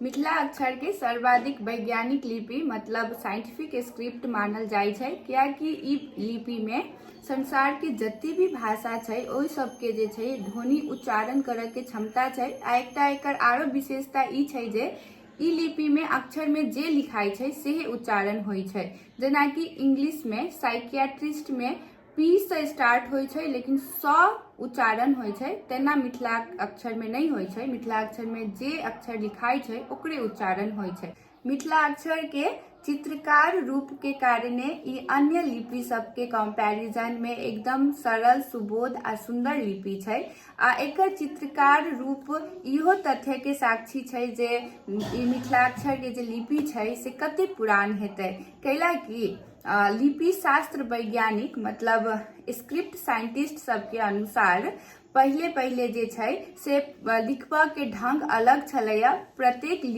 मिथिला अक्षर के सर्वाधिक वैज्ञानिक लिपि मतलब साइंटिफिक स्क्रिप्ट मानल जाइ छै, कियाकि ई लिपि में संसार के जते भी भाषा छै ओहि सबके जे छै ध्वनि उच्चारण करय के क्षमता छै। आ एकटा एकर आरो विशेषता ई छै जे ई लिपि में अक्षर में जे लिखाई छै सेहे उच्चारण होई छै। जेना कि इंग्लिश में साइकियाट्रिस्ट में पी से स्टार्ट होई छै लेकिन स उच्चारण होई छै, तेना मिथिला अक्षर में नहीं होई छै। मिथिला अक्षर में जे अक्षर लिखाई छै ओकरे उच्चारण होई छै। मिथिला अक्षर के चित्रकार रूप के कारणे ई अन्य लिपि सबके कंपैरिजन में एकदम सरल, सुबोध आ सुंदर लिपि छै। आ एकर चित्रकार रूप इहो तथ्य के साक्षी छै जे ई मिथिला अक्षर के जे लिपि छै से कते पुरान हेतै, कैलाकि लिपि शास्त्र वैज्ञानिक मतलब स्क्रिप्ट साइंटिस्ट सबके अनुसार पहले जे छै से लिखबा के ढंग अलग छलैया। प्रत्येक